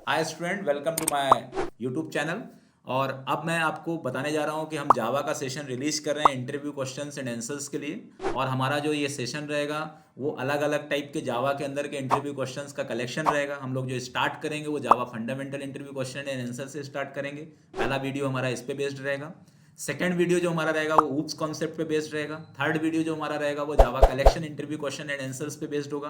Hi student, welcome to my YouTube channel. और अब मैं आपको बताने जा रहा हूँ कि हम जावा का सेशन रिलीज कर रहे हैं इंटरव्यू क्वेश्चंस एंड आंसर्स के लिए। और हमारा जो ये सेशन रहेगा वो अलग अलग टाइप के जावा के अंदर के इंटरव्यू क्वेश्चंस का कलेक्शन रहेगा। हम लोग जो स्टार्ट करेंगे वो Java fundamental interview question and answer से स्टार्ट करेंगे। पहला वीडियो हमारा इस पे बेस्ड रहेगा। सेकंड वीडियो जो हमारा रहेगा वो ऊप्स कॉन्सेप्ट पे बेस्ड रहेगा। थर्ड वीडियो जो हमारा रहेगा वो जावा collection interview question and answers पे बेस्ड होगा।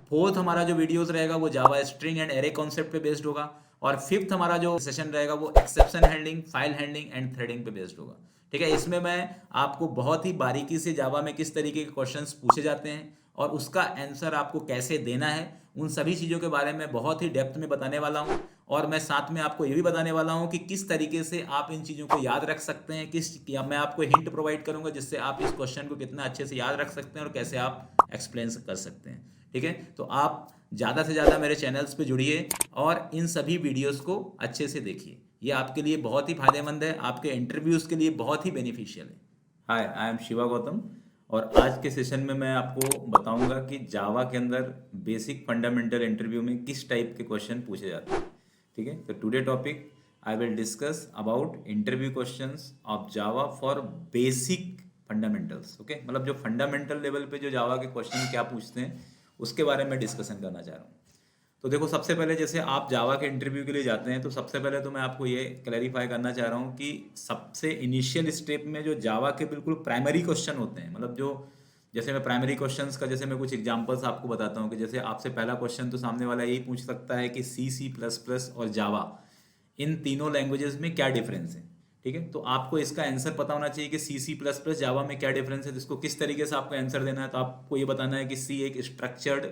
फोर्थ हमारा जो वीडियोस रहेगा वो जावा स्ट्रिंग एंड एरे कॉन्सेप्ट पे बेस्ड होगा। और फिफ्थ हमारा जो सेशन रहेगा वो exception handling, file handling and threading पे बेस्ड होगा। ठीक है, इसमें मैं आपको बहुत ही बारीकी से जावा में किस तरीके के क्वेश्चंस पूछे जाते हैं और उसका आंसर आपको कैसे देना है, उन सभी चीज़ों के बारे में बहुत ही डेप्थ में बताने वाला हूँ। और मैं साथ में आपको ये भी बताने वाला हूँ कि किस तरीके से आप इन चीज़ों को याद रख सकते हैं, या मैं आपको हिंट प्रोवाइड करूंगा जिससे आप इस क्वेश्चन को कितना अच्छे से याद रख सकते हैं और कैसे आप एक्सप्लेन कर सकते हैं। ठीक है, तो आप ज़्यादा से ज़्यादा मेरे चैनल्स पे जुड़िए और इन सभी वीडियोस को अच्छे से देखिए। ये आपके लिए बहुत ही फायदेमंद है, आपके इंटरव्यूज़ के लिए बहुत ही बेनिफिशियल है। हाय, आई एम शिवा गौतम। और आज के सेशन में मैं आपको बताऊंगा कि जावा के अंदर बेसिक फंडामेंटल इंटरव्यू में किस टाइप के क्वेश्चन पूछे जाते हैं। ठीक है, तो today topic I will discuss about interview questions of Java for basic fundamentals. Okay, मतलब जो फंडामेंटल लेवल पे जो जावा के क्वेश्चन क्या पूछते हैं उसके बारे में डिस्कशन करना चाह रहा हूँ। तो देखो, सबसे पहले जैसे आप जावा के इंटरव्यू के लिए जाते हैं तो सबसे पहले तो मैं आपको ये क्लैरिफाई करना चाह रहा हूँ कि सबसे इनिशियल स्टेप में जो जावा के बिल्कुल प्राइमरी क्वेश्चन होते हैं, मतलब जो जैसे मैं प्राइमरी क्वेश्चंस का जैसे मैं कुछ एग्जांपल्स आपको बताता हूँ कि जैसे आपसे पहला क्वेश्चन तो सामने वाला यही पूछ सकता है कि C++ और जावा इन तीनों लैंग्वेजेस में क्या डिफरेंस है। ठीक है, तो आपको इसका आंसर पता होना चाहिए कि C++ जावा में क्या डिफरेंस है। तो इसको किस तरीके से आपको आंसर देना है, तो आपको ये बताना है कि सी एक स्ट्रक्चर्ड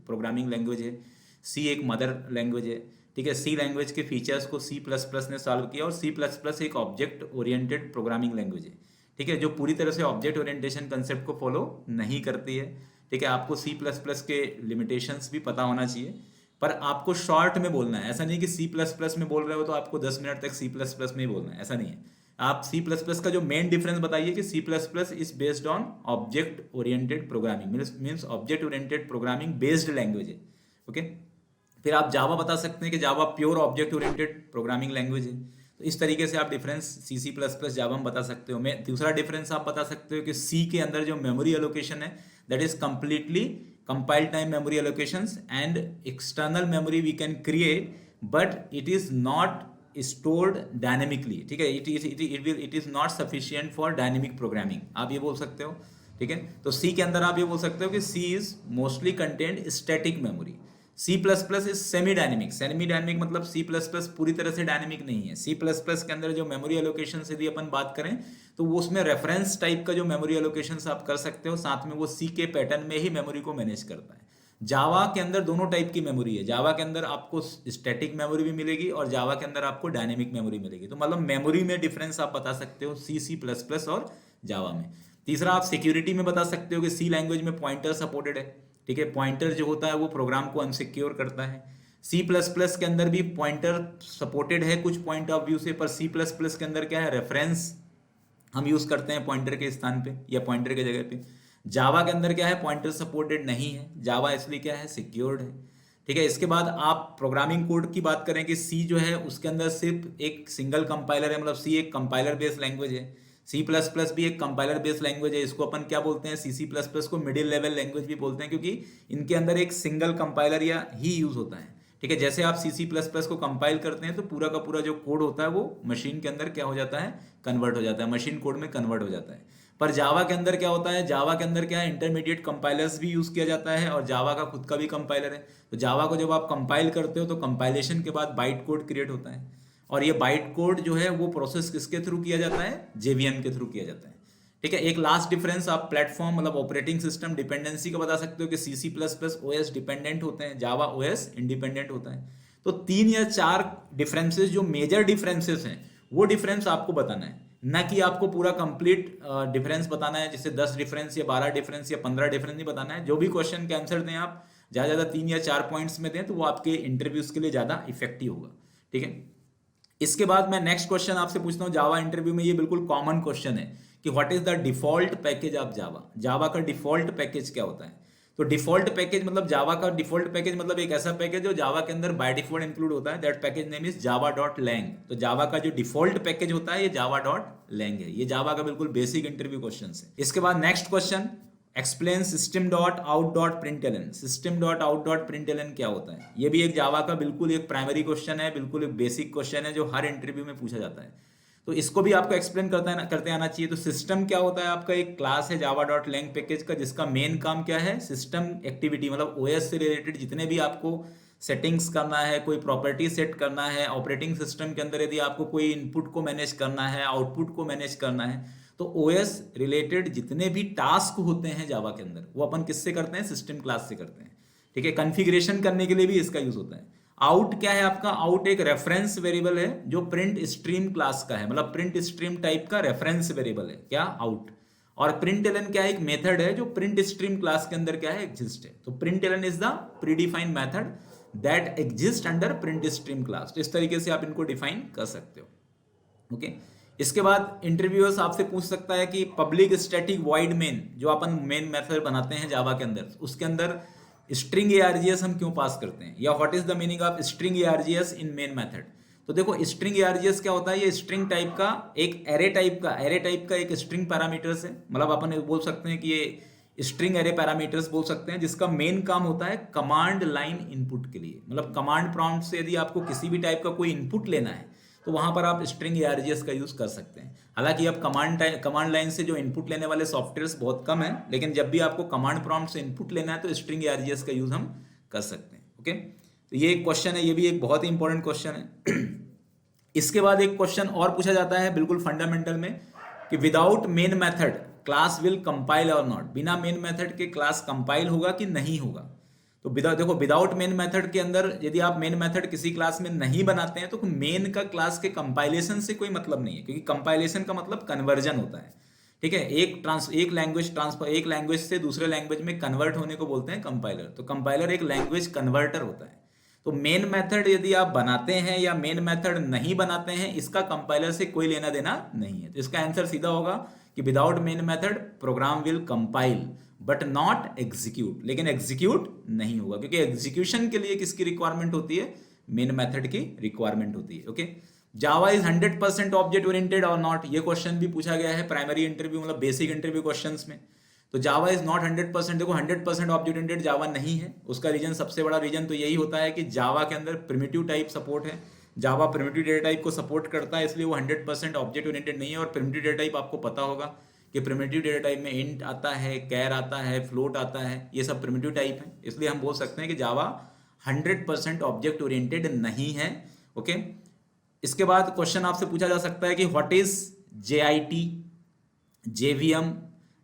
प्रोग्रामिंग लैंग्वेज है, सी एक मदर लैंग्वेज है। ठीक है, सी लैंग्वेज के फीचर्स को C++ ने सॉल्व किया और C++ एक ऑब्जेक्ट ओरिएंटेड प्रोग्रामिंग लैंग्वेज है। ठीक है, जो पूरी तरह से ऑब्जेक्ट ओरिएंटेशन कंसेप्ट को फॉलो नहीं करती है। ठीक है, आपको C++ के लिमिटेशंस भी पता होना चाहिए, पर आपको शॉर्ट में बोलना है। ऐसा नहीं कि C++ में बोल रहे हो तो आपको 10 मिनट तक C++ में ही बोलना है, ऐसा नहीं है। आप C++ का जो मेन डिफरेंस बताइए कि C++ is based on object oriented programming, means object oriented programming based language है। ओके, फिर आप जावा बता सकते हैं कि Java pure object oriented programming language है। तो इस तरीके से आप डिफरेंस C++ जावा में बता सकते हो। मैं दूसरा डिफरेंस आप बता सकते हो कि सी के अंदर जो मेमोरी एलोकेशन है that is completely compile time memory allocations and external memory we can create, but it is not stored dynamically. ठीक है, it is not sufficient for dynamic programming, आप ये बोल सकते हो। ठीक है, तो सी के अंदर आप ये बोल सकते हो कि C is mostly content static memory. C++ is semi dynamic. Semi dynamic मतलब C++ पूरी तरह से डायनेमिक नहीं है। C++ के अंदर जो मेमोरी एलोकेशन से यदि अपन बात करें तो वो उसमें रेफरेंस टाइप का जो मेमोरी एलोकेशन आप कर सकते हो, साथ में वो सी के पैटर्न में ही मेमोरी को मैनेज करता है। जावा के अंदर दोनों टाइप की मेमोरी है। जावा के अंदर आपको स्टैटिक मेमोरी भी मिलेगी और जावा के अंदर आपको डायनेमिक मेमोरी मिलेगी। तो मतलब मेमोरी में डिफरेंस आप बता सकते हो C++ और जावा में। तीसरा, आप सिक्योरिटी में बता सकते हो कि सी लैंग्वेज में पॉइंटर सपोर्टेड है। ठीक है, पॉइंटर जो होता है वो प्रोग्राम को अनसिक्योर करता है। C++ के अंदर भी पॉइंटर सपोर्टेड है कुछ पॉइंट ऑफ व्यू से, पर C++ के अंदर क्या है, रेफरेंस हम यूज करते हैं पॉइंटर के स्थान पे या पॉइंटर के जगह पे। जावा के अंदर क्या है, पॉइंटर सपोर्टेड नहीं है। जावा इसलिए क्या है, सिक्योर्ड है। ठीक है, इसके बाद आप प्रोग्रामिंग कोड की बात करें कि सी जो है उसके अंदर सिर्फ एक सिंगल कंपाइलर है, मतलब सी एक कंपाइलर बेस्ड लैंग्वेज है। C++ भी एक कंपाइलर बेस्ड लैंग्वेज है। इसको अपन क्या बोलते हैं, C++ को मिडिल लेवल लैंग्वेज भी बोलते हैं, क्योंकि इनके अंदर एक सिंगल कंपाइलर या ही यूज होता है। ठीक है, जैसे आप C++ को कंपाइल करते हैं तो पूरा का पूरा जो कोड होता है वो मशीन के अंदर क्या हो जाता है, कन्वर्ट हो जाता है, मशीन कोड में कन्वर्ट हो जाता है। पर जावा के अंदर क्या होता है, जावा के अंदर क्या है, इंटरमीडिएट कंपाइलर्स भी यूज किया जाता है और जावा का खुद का भी कंपाइलर है। तो जावा को जब आप कंपाइल करते हो तो कंपाइलेशन के बाद बाइट कोड क्रिएट होता है, और ये बाइट कोड जो है वो प्रोसेस किसके थ्रू किया जाता है, जेवीएम के थ्रू किया जाता है। ठीक है, एक लास्ट डिफरेंस आप प्लेटफॉर्म मतलब ऑपरेटिंग सिस्टम डिपेंडेंसी का बता सकते हो कि C++ ओएस डिपेंडेंट होते हैं, जावा ओएस इंडिपेंडेंट होता है। तो 3 या 4 डिफरेंसेस जो मेजर डिफरेंसेस हैं वो डिफरेंस आपको बताना है, ना कि आपको पूरा कंप्लीट डिफरेंस बताना है, जैसे 10 डिफरेंस या 12 डिफरेंस या 15 डिफरेंस नहीं बताना है। जो भी क्वेश्चन के आंसर दें आप ज़्यादा ज़्यादा 3 या 4 पॉइंट्स में दें तो वो आपके इंटरव्यूज के लिए ज़्यादा इफेक्टिव होगा। ठीक है, इसके बाद मैं नेक्स्ट क्वेश्चन आपसे पूछता हूँ। जावा इंटरव्यू में ये बिल्कुल कॉमन क्वेश्चन है कि what is the default package of Java. Java का डिफॉल्ट पैकेज क्या होता है। तो डिफॉल्ट पैकेज मतलब जावा का डिफॉल्ट पैकेज मतलब एक ऐसा पैकेज जो जावा के अंदर बाय डिफॉल्ट इंक्लूड होता है, that package name is Java dot lang. तो जावा का जो डिफॉल्ट पैकेज होता है ये जावा डॉट लैंग है। ये जावा का बिल्कुल बेसिक इंटरव्यू क्वेश्चन है। इसके बाद next question, explain system dot out dot println. System dot out dot println क्या होता है? ये भी एक जावा का बिल्कुल एक प्राइमरी क्वेश्चन है, बिल्कुल एक बेसिक क्वेश्चन है जो हर इंटरव्यू में पूछा जाता है। तो इसको भी आपको एक्सप्लेन करते आना चाहिए। तो सिस्टम क्या होता है? आपका एक क्लास है जावा डॉट लैंग पैकेज का, जिसका मेन काम क्या है? सिस्टम एक्टिविटी, मतलब ओएस से रिलेटेड जितने भी आपको सेटिंग्स करना है, कोई प्रॉपर्टी सेट करना है ऑपरेटिंग सिस्टम के अंदर, यदि आपको कोई इनपुट को मैनेज करना है, आउटपुट को मैनेज करना है, तो ओएस रिलेटेड जितने भी टास्क होते हैं जावा के अंदर वो अपन किससे करते हैं? सिस्टम क्लास से करते हैं। ठीक है, कॉन्फ़िगरेशन करने के लिए भी इसका यूज होता है। आउट क्या है आपका? आउट एक रेफरेंस वेरिएबल है जो प्रिंट स्ट्रीम क्लास का है, मतलब प्रिंट स्ट्रीम टाइप का रेफरेंस वेरिएबल है क्या? आउट। और प्रिंटलन क्या है? एक मेथड है जो प्रिंट स्ट्रीम क्लास के अंदर क्या है? एग्जिस्ट है। तो println is the predefined method that exist under print stream class. तो इस तरीके से आप इनको डिफाइन कर सकते हो। ओके, इसके बाद इंटरव्यूअर्स आपसे पूछ सकता है कि पब्लिक स्टैटिक वॉइड मेन, जो अपन मेन मेथड बनाते हैं जावा के अंदर, उसके अंदर स्ट्रिंग एआरजीएस हम क्यों पास करते हैं, या what is the meaning of string ARGS in main method. तो देखो स्ट्रिंग एआरजीएस क्या होता है? ये स्ट्रिंग टाइप का एक एरे टाइप का एक स्ट्रिंग पैरामीटर्स है, मतलब अपन बोल सकते हैं कि ये स्ट्रिंग एरे पैरामीटर्स बोल सकते हैं, जिसका मेन काम होता है कमांड लाइन इनपुट के लिए। मतलब कमांड प्रॉम्प्ट से यदि आपको किसी भी टाइप का कोई इनपुट लेना है तो वहां पर आप स्ट्रिंग एआरजीएस का यूज कर सकते हैं। हालांकि अब कमांड लाइन से जो इनपुट लेने वाले सॉफ्टवेयर्स बहुत कम है, लेकिन जब भी आपको कमांड प्रॉम्प्ट से इनपुट लेना है तो स्ट्रिंग एआरजीएस का यूज हम कर सकते हैं। ओके, तो ये एक क्वेश्चन है, ये भी एक बहुत ही इंपॉर्टेंट क्वेश्चन है। इसके बाद एक क्वेश्चन और पूछा जाता है बिल्कुल फंडामेंटल में कि without main method class will compile और नॉट। बिना मेन मेथड के क्लास कंपाइल होगा कि नहीं होगा? तो देखो विदाउट मेन मेथड के अंदर यदि आप मेन मेथड किसी क्लास में नहीं बनाते हैं तो मेन का क्लास के कंपाइलेशन से कोई मतलब नहीं है, क्योंकि कंपाइलेशन का मतलब कन्वर्जन होता है। ठीक है, एक लैंग्वेज से दूसरे लैंग्वेज में कन्वर्ट होने को बोलते हैं कंपाइलर। तो कंपाइलर एक लैंग्वेज कन्वर्टर होता है। तो मेन मेथड यदि आप बनाते हैं या मेन मेथड नहीं बनाते हैं, इसका कंपाइलर से कोई लेना देना नहीं है। तो इसका आंसर सीधा होगा कि without main method program will compile but not execute. लेकिन एग्जीक्यूट नहीं होगा, क्योंकि एग्जीक्यूशन के लिए किसकी रिक्वायरमेंट होती है? मेन मेथड की रिक्वायरमेंट होती है। Okay, Java is 100% object oriented और नॉट। ये क्वेश्चन भी पूछा गया है प्राइमरी इंटरव्यू, मतलब बेसिक इंटरव्यू क्वेश्चंस में। तो जावा इज नॉट 100%। देखो 100% ऑब्जेक्ट ओरिएंटेड जावा नहीं है। उसका रीजन, सबसे बड़ा रीजन तो यही होता है कि जावा के अंदर प्रिमिटिव टाइप सपोर्ट है। जावा प्रिमिटिव डेटा टाइप को सपोर्ट करता है, इसलिए वो 100% ऑब्जेक्ट ओरिएंटेड नहीं है। और प्रिमिटिव डेटा टाइप आपको पता होगा कि प्रिमिटिव डेटा टाइप में इंट आता है, कैर आता है, फ्लोट आता है, ये सब प्रिमिटिव टाइप है। इसलिए हम बोल सकते हैं कि जावा 100% ऑब्जेक्ट ओरिएंटेड नहीं है। ओके, इसके बाद क्वेश्चन आपसे पूछा जा सकता है कि what is JIT, JVM,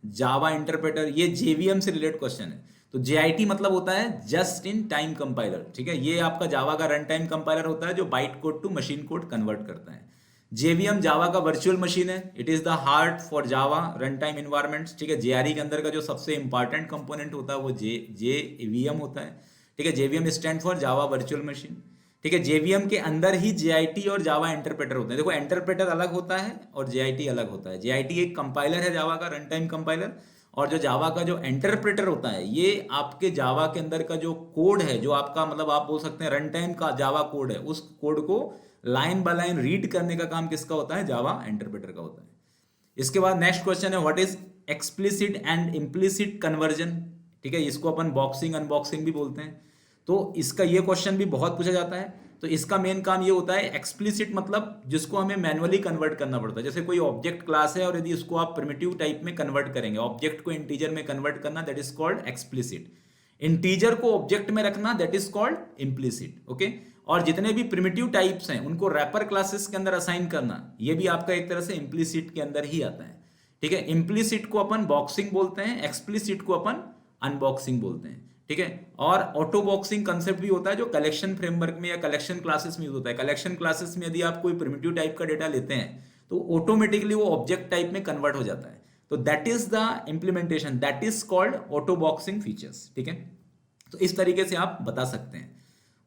Java interpreter. ये JVM से रिलेटेड क्वेश्चन है। तो JIT मतलब होता है जस्ट इन टाइम कंपाइलर। ठीक है, ये आपका जावा का रन टाइम कंपाइलर होता है जो byte code to machine code convert करता है। JVM जावा का वर्चुअल मशीन है। It is the heart for Java run time environments. ठीक है, JRE के अंदर का जो सबसे इंपॉर्टेंट कंपोनेंट होता है वो JVM होता है। ठीक है, JVM stand for Java virtual machine. ठीक है, JVM के अंदर ही JIT और जावा इंटरप्रेटर होते हैं। देखो इंटरप्रेटर अलग होता है और JIT अलग होता है। JIT एक कंपाइलर है जावा का, रन टाइम कंपाइलर। और जो जावा का जो इंटरप्रेटर होता है, ये आपके जावा के अंदर का जो कोड है, जो आपका मतलब आप बोल सकते हैं रन टाइम का जावा कोड है, उस कोड को लाइन बाय लाइन रीड करने का काम किसका होता है? जावा इंटरप्रेटर का होता है। इसके बाद नेक्स्ट क्वेश्चन है what is explicit and implicit conversion. ठीक है, इसको अपन बॉक्सिंग अनबॉक्सिंग भी बोलते हैं। तो इसका ये क्वेश्चन भी बहुत पूछा जाता है। तो इसका मेन काम ये होता है, एक्सप्लिसिट मतलब जिसको हमें मैनुअली कन्वर्ट करना पड़ता है। जैसे कोई ऑब्जेक्ट क्लास है और यदि इसको आप प्रिमिटिव टाइप में कन्वर्ट करेंगे, ऑब्जेक्ट को इंटीजर में कन्वर्ट करना, that is called explicit. Integer को ऑब्जेक्ट में रखना, that is called implicit. Okay, और जितने भी प्रिमिटिव टाइप्स हैं उनको रैपर क्लासेस के अंदर असाइन करना, ये भी आपका एक तरह से इम्प्लिसिट के अंदर ही आता है। ठीक है, इम्प्लिसिट को अपन बॉक्सिंग बोलते हैं, एक्सप्लिसिट को अपन अनबॉक्सिंग बोलते हैं। ठीक है, और ऑटो बॉक्सिंग कंसेप्ट भी होता है जो कलेक्शन फ्रेमवर्क में या कलेक्शन क्लासेस में यूज होता है। कलेक्शन क्लासेस में यदि आप कोई प्रिमिटिव टाइप का डेटा लेते हैं तो ऑटोमेटिकली वो ऑब्जेक्ट टाइप में कन्वर्ट हो जाता है। तो that is the implementation, that is called auto boxing features. ठीक है, तो इस तरीके से आप बता सकते हैं।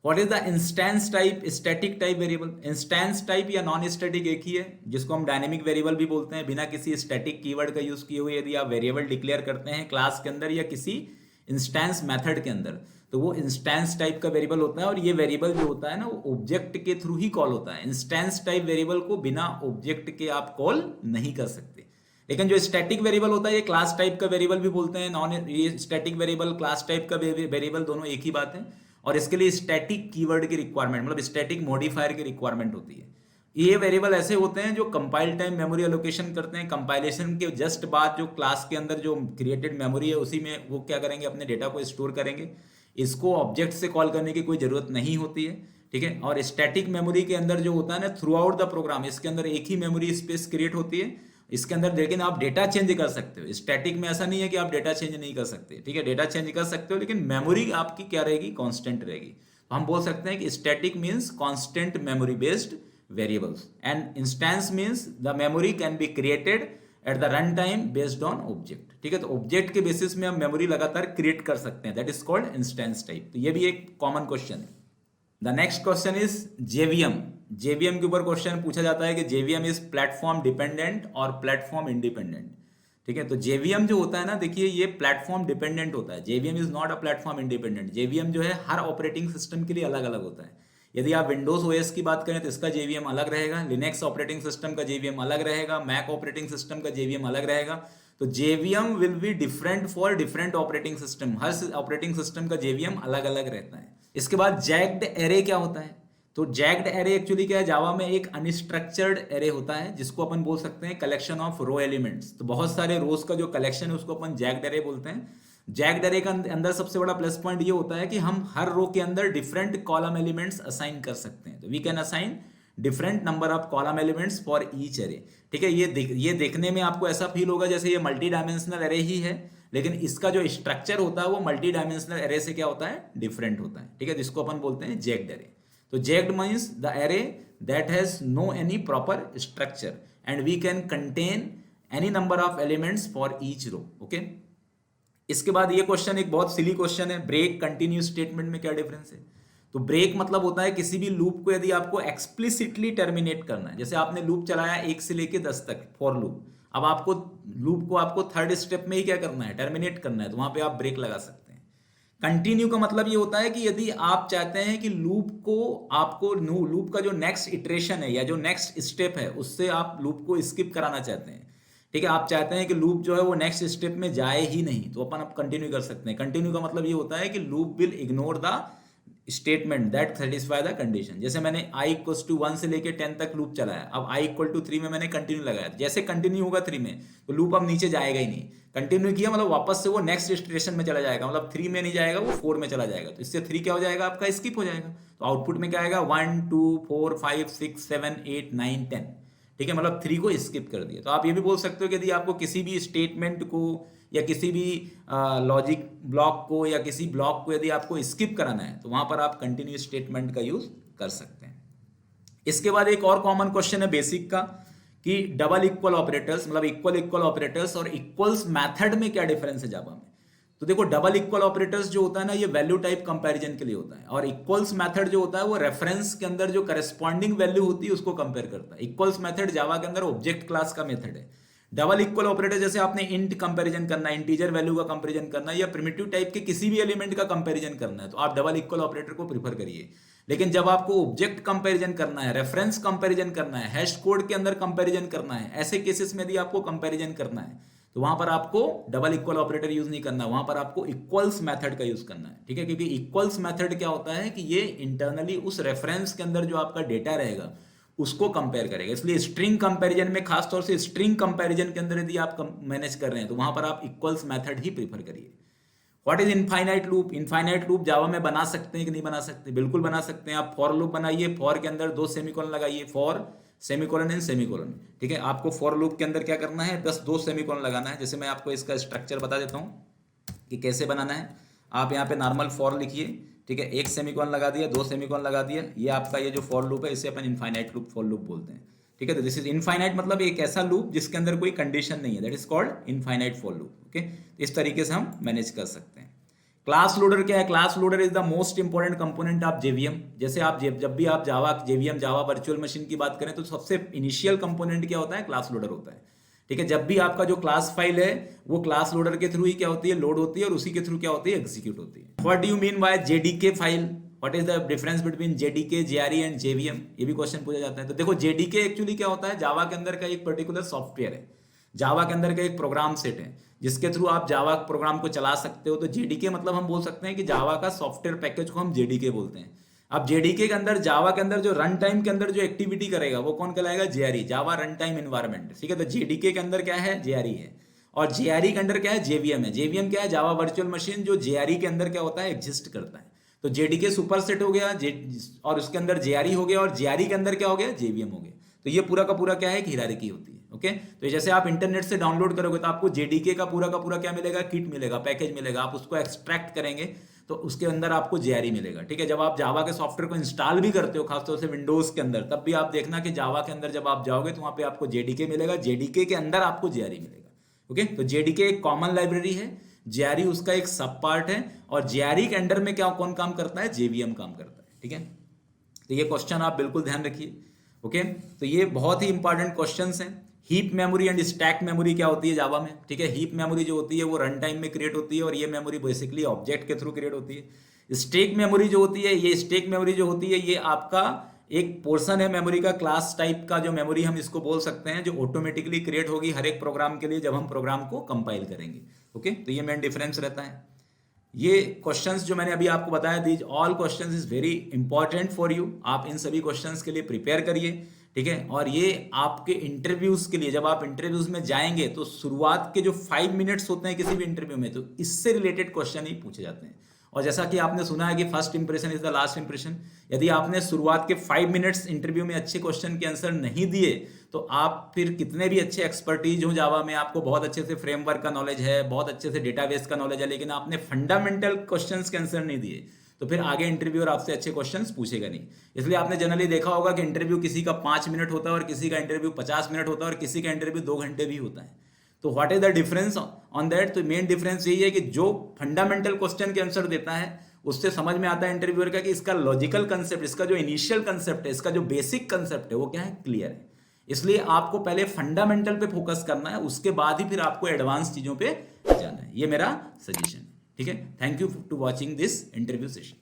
What is the instance type, static type variable. Instance type या नॉन स्टैटिक एक ही है, जिसको हम डायनेमिक वेरिएबल भी बोलते हैं। बिना किसी स्टैटिक कीवर्ड का यूज किए हुए यदि आप वेरिएबल डिक्लेयर करते हैं क्लास के अंदर या किसी इंस्टेंस मेथड के अंदर, तो वो इंस्टेंस टाइप का वेरिएबल होता है और ये वेरिएबल जो होता है ना वो ऑब्जेक्ट के थ्रू ही कॉल होता है। इंस्टेंस टाइप वेरिएबल को बिना ऑब्जेक्ट के आप कॉल नहीं कर सकते। लेकिन जो स्टैटिक वेरिएबल होता है ये क्लास टाइप का वेरिएबल भी बोलते हैं, नॉन ये स्टैटिक वेरिएबल क्लास टाइप का वेरिएबल दोनों एक ही बात है। और इसके लिए स्टैटिक कीवर्ड की रिक्वायरमेंट मतलब स्टैटिक मॉडिफायर की रिक्वायरमेंट होती है। ये वेरिएबल ऐसे होते हैं जो कंपाइल टाइम मेमोरी एलोकेशन करते हैं, कंपाइलेशन के जस्ट बाद जो क्लास के अंदर जो क्रिएटेड मेमोरी है उसी में वो क्या करेंगे, अपने डेटा को स्टोर करेंगे। इसको ऑब्जेक्ट से कॉल करने की कोई जरूरत नहीं होती है, ठीक है। और स्टैटिक मेमोरी के अंदर जो होता है ना थ्रू आउट द प्रोग्राम, इसके अंदर एक ही मेमोरी स्पेस क्रिएट होती है इसके अंदर, लेकिन आप डेटा चेंज कर सकते हो। स्टैटिक में ऐसा नहीं है कि आप डेटा चेंज नहीं कर सकते, ठीक है, डेटा चेंज कर सकते हो लेकिन मेमोरी आपकी क्या रहेगी, कांस्टेंट रहेगी। तो हम बोल सकते हैं कि static means constant memory based variables and instance means the memory can be created at the run time based on object, ठीक है। तो ऑब्जेक्ट के बेसिस में हम मेमोरी लगातार क्रिएट कर सकते हैं, that is called instance type. तो ये भी एक कॉमन क्वेश्चन है। The next question is JVM. JVM के ऊपर क्वेश्चन पूछा जाता है कि जेवीएम इज प्लेटफॉर्म डिपेंडेंट और प्लेटफॉर्म इंडिपेंडेंट, ठीक है। तो जेवीएम जो होता है ना, देखिए ये प्लेटफॉर्म डिपेंडेंट होता है, JVM is not a platform independent. JVM जो है हर ऑपरेटिंग सिस्टम के लिए अलग अलग होता है। यदि आप विंडोज ओएस की बात करें तो इसका जेवीएम अलग रहेगा, लिनक्स ऑपरेटिंग सिस्टम का जेवीएम अलग रहेगा, मैक ऑपरेटिंग सिस्टम का जेवीएम अलग रहेगा। तो JVM will be different for different operating system, her operating system का जेवीएम अलग अलग रहता है। इसके बाद जैक्ड एरे क्या होता है, तो जैक्ड एरे एक्चुअली क्या है, जावा में एक अनस्ट्रक्चर्ड एरे होता है जिसको अपन बोल सकते हैं कलेक्शन ऑफ रो एलिमेंट्स। तो बहुत सारे रोज का जो कलेक्शन है उसको अपन जैक्ड एरे बोलते हैं। जैक्ड एरे का अंदर सबसे बड़ा प्लस पॉइंट ये होता है कि हम हर रो के अंदर डिफरेंट कॉलम एलिमेंट्स असाइन कर सकते हैं। तो we can assign different number of column elements for each array, ठीक है। ये देखने में आपको ऐसा फील होगा जैसे ये मल्टी डायमेंशनल एरे ही है, लेकिन इसका जो स्ट्रक्चर होता है वो मल्टी डायमेंशनल एरे से क्या होता है, डिफरेंट होता है, ठीक है, जिसको अपन बोलते हैं जैक्ड एरे। तो jagged means the array that has no any proper structure and we can contain any number of elements for each row, okay. इसके बाद ये क्वेश्चन एक बहुत सिली क्वेश्चन है, ब्रेक कंटिन्यू स्टेटमेंट में क्या डिफरेंस है। तो ब्रेक मतलब होता है किसी भी लूप को यदि आपको एक्सप्लिसिटली टर्मिनेट करना है, जैसे आपने लूप चलाया 1 से लेके 10 तक फॉर लूप, अब आपको लूप को आपको थर्ड स्टेप में ही क्या करना है, टर्मिनेट करना है, तो वहां पे आप ब्रेक लगा सकते हैं। कंटिन्यू का मतलब ये होता है कि यदि आप चाहते हैं कि लूप को आपको लूप का जो नेक्स्ट इटरेशन है या जो नेक्स्ट स्टेप है उससे आप लूप को स्किप कराना चाहते हैं, ठीक है, आप चाहते हैं कि लूप जो है वो नेक्स्ट स्टेप में जाए ही नहीं, तो अपन अब कंटिन्यू कर सकते हैं। कंटिन्यू का मतलब ये होता है कि loop will ignore the statement that satisfy the condition. जैसे मैंने i इक्वल्स टू 1 से लेके 10 तक लूप चलाया, अब i इक्वल टू 3 में मैंने कंटिन्यू लगाया, जैसे कंटिन्यू होगा 3 में तो लूप अब नीचे जाएगा ही नहीं। कंटिन्यू किया मतलब वापस से वो नेक्स्ट स्टेशन में चला जाएगा, मतलब 3 में नहीं जाएगा, वो 4 में चला जाएगा। तो इससे 3 क्या हो जाएगा, आपका स्किप हो जाएगा। तो आउटपुट में क्या आएगा, 1 2 4 5 6 7 8 9 10, ठीक है, मतलब 3 को स्किप कर दिया। तो आप ये भी बोल सकते हो कि यदि आपको किसी भी स्टेटमेंट को या किसी भी लॉजिक ब्लॉक को या किसी ब्लॉक को यदि आपको स्किप कराना है तो वहां पर आप कंटिन्यू स्टेटमेंट का यूज कर सकते हैं। इसके बाद एक और कॉमन क्वेश्चन है बेसिक का कि डबल इक्वल ऑपरेटर्स मतलब इक्वल ऑपरेटर्स और इक्वल्स मेथड में क्या डिफरेंस है जावा में। तो देखो डबल इक्वल ऑपरेटर्स जो होता है ना ये वैल्यू टाइप कंपैरिजन के लिए होता है, और इक्वल्स मेथड जो होता है वो रेफरेंस के अंदर जो करस्पॉन्डिंग वैल्यू होती है उसको कंपेयर करता है। इक्वल्स मेथड जावा के अंदर ऑब्जेक्ट क्लास का मेथड है। डबल इक्वल ऑपरेटर जैसे आपने इंट कंपैरिजन करना है, इंटीजर वैल्यू का कंपैरिजन करना है या प्रिमिटिव टाइप के किसी भी एलिमेंट का कंपैरिजन करना है तो आप डबल इक्वल ऑपरेटर को प्रीफर करिए। लेकिन जब आपको ऑब्जेक्ट कंपैरिजन करना है, रेफरेंस कंपैरिजन करना है, हैश कोड के अंदर कंपैरिजन करना है, ऐसे केसेस में यदि आपको कंपैरिजन करना है तो वहां पर आपको डबल इक्वल ऑपरेटर यूज नहीं करना, वहां पर आपको इक्वल्स मेथड का यूज करना है, ठीक है। क्योंकि इक्वल्स मेथड क्या होता है कि ये इंटरनली उस रेफरेंस के अंदर जो आपका डेटा रहेगा उसको कंपेयर करेगा। इसलिए स्ट्रिंग कंपैरिजन में, खासतौर से स्ट्रिंग कंपैरिजन के अंदर यदि आप मैनेज कर रहे हैं तो वहां पर आप इक्वल्स मेथड ही प्रीफर करिए। What is infinite loop. Infinite loop Java में बना सकते हैं कि नहीं बना सकते, बिल्कुल बना सकते हैं। आप फॉर लूप बनाइए, फॉर के अंदर 2 सेमीकोलन लगाइए, फॉर सेमीकोलन एंड सेमीकोलन, ठीक है। आपको फॉर लूप के अंदर क्या करना है, बस 2 सेमीकोलन लगाना है। जैसे मैं आपको इसका स्ट्रक्चर बता देता हूं कि कैसे बनाना है। आप यहाँ पे नॉर्मल फॉर लिखिए, ठीक है, 1 सेमीकोलन लगा दिया, 2 सेमीकोलन लगा दिया, ये आपका ये जो फॉर लूप है इसे अपन इनफाइनाइट लूप फॉर लूप बोलते हैं, ठीक है। तो दिस इज इनफाइनाइट मतलब एक ऐसा लूप जिसके अंदर कोई कंडीशन नहीं है, that is called infinite for loop, okay. इस तरीके से हम मैनेज कर सकते हैं। क्लास लोडर क्या है, class loader is the most important component of JVM. जैसे आप जब भी आप जावा जेवीएम जावा वर्चुअल मशीन की बात करें तो सबसे इनिशियल कंपोनेंट क्या होता है, क्लास लोडर होता है, ठीक है। जब भी आपका जो क्लास फाइल है वो क्लास लोडर के थ्रू ही क्या होती है, लोड होती है, और उसी के थ्रू क्या होती है, एग्जीक्यूट होती है। What do you mean by JDK file, what is the difference between JDK, JRE and JVM, ये भी क्वेश्चन पूछा जाता है। तो देखो जेडीके एक्चुअली क्या होता है, जावा के अंदर का एक पर्टिकुलर सॉफ्टवेयर है, जावा के अंदर का एक प्रोग्राम सेट है जिसके थ्रू आप जावा प्रोग्राम को चला सकते हो। तो जेडीके मतलब हम बोल सकते हैं कि जावा का सॉफ्टवेयर पैकेज को हम जेडीके बोलते हैं। अब जेडीके के अंदर, जावा के अंदर जो रन टाइम के अंदर जो एक्टिविटी करेगा वो कौन कहलाएगा, जेआरई, जावा रन टाइम एनवायरमेंट, ठीक है। तो जेडीके के अंदर क्या है, जेआरई है, और जेआरई के अंदर क्या है, जेवीएम है। जेवीएम क्या है, जावा वर्चुअल मशीन, जो जेआरई के अंदर क्या होता है, एग्जिस्ट करता है। तो जेडीके सुपर सेट हो गया, और उसके अंदर जेआरई हो गया, और जेआरई के अंदर क्या हो गया, जेवीएम हो गया। तो ये पूरा का पूरा क्या है, एक हायरार्की होती है। ओके, तो जैसे आप इंटरनेट से डाउनलोड करोगे तो आपको जेडीके का पूरा क्या मिलेगा, किट मिलेगा, पैकेज मिलेगा। आप उसको एक्सट्रैक्ट करेंगे तो उसके अंदर आपको जेआरई मिलेगा, ठीक है। जब आप जावा के सॉफ्टवेयर को इंस्टॉल भी करते हो, खासतौर से विंडोज के अंदर, तब भी आप देखना कि जावा के अंदर जब आप जाओगे तो वहां पे आपको जेडीके मिलेगा, जेडीके के अंदर आपको जेआरई मिलेगा। ओके, तो जेडीके एक कॉमन लाइब्रेरी है, जेआरई उसका एक सब पार्ट है, और जेआरई के अंडर में क्या कौन काम करता है, जेवीएम काम करता है, ठीक है। तो ये क्वेश्चन आप बिल्कुल ध्यान रखिए। ओके, तो ये बहुत ही इंपॉर्टेंट क्वेश्चंस हैं। Heap memory and stack memory क्या होती है जावा में, ठीक है। हीप मेमोरी जो होती है वो रन टाइम में क्रिएट होती है, और ये मेमोरी बेसिकली ऑब्जेक्ट के थ्रू क्रिएट होती है। स्टैक मेमोरी जो होती है, ये स्टैक मेमोरी जो होती है ये आपका एक पोर्शन है मेमोरी का, क्लास टाइप का जो मेमोरी हम इसको बोल सकते हैं, जो ऑटोमेटिकली क्रिएट होगी हर एक प्रोग्राम के लिए जब हम प्रोग्राम को कंपाइल करेंगे। ओके, तो ये मेन डिफरेंस रहता है। ये क्वेश्चंस जो मैंने अभी आपको बताया, these all questions is very important for you. आप इन सभी क्वेश्चंस के लिए प्रिपेयर करिए, ठीक है। और ये आपके इंटरव्यूज के लिए, जब आप इंटरव्यूज में जाएंगे तो शुरुआत के जो 5 मिनट्स होते हैं किसी भी इंटरव्यू में, तो इससे रिलेटेड क्वेश्चन ही पूछे जाते हैं। और जैसा कि आपने सुना है कि first impression is the last impression, यदि आपने शुरुआत के 5 मिनट्स इंटरव्यू में अच्छे क्वेश्चन के आंसर नहीं दिए तो आप फिर कितने भी अच्छे एक्सपर्टीज हो जावा में, आपको बहुत अच्छे से फ्रेमवर्क का नॉलेज है, बहुत अच्छे से डेटाबेस का नॉलेज है, लेकिन आपने फंडामेंटल क्वेश्चंस के आंसर नहीं दिए तो फिर आगे इंटरव्यूअर आपसे अच्छे क्वेश्चंस पूछेगा नहीं। इसलिए आपने जनरली देखा होगा कि इंटरव्यू किसी का 5 मिनट होता है और किसी का इंटरव्यू 50 मिनट होता है और किसी का इंटरव्यू 2 घंटे भी होता है। तो what is the difference on that? तो मेन डिफरेंस यही है कि जो फंडामेंटल क्वेश्चन के आंसर देता है उससे समझ में आता है इंटरव्यूअर का कि इसका लॉजिकल कंसेप्ट, इसका जो इनिशियल कंसेप्ट है, इसका जो बेसिक कंसेप्ट है वो क्या है, क्लियर है। इसलिए आपको पहले फंडामेंटल पे फोकस करना है, उसके बाद ही फिर आपको एडवांस चीजों पे जाना है। ये मेरा सजेशन है, ठीक है। Thank you to watching this interview session.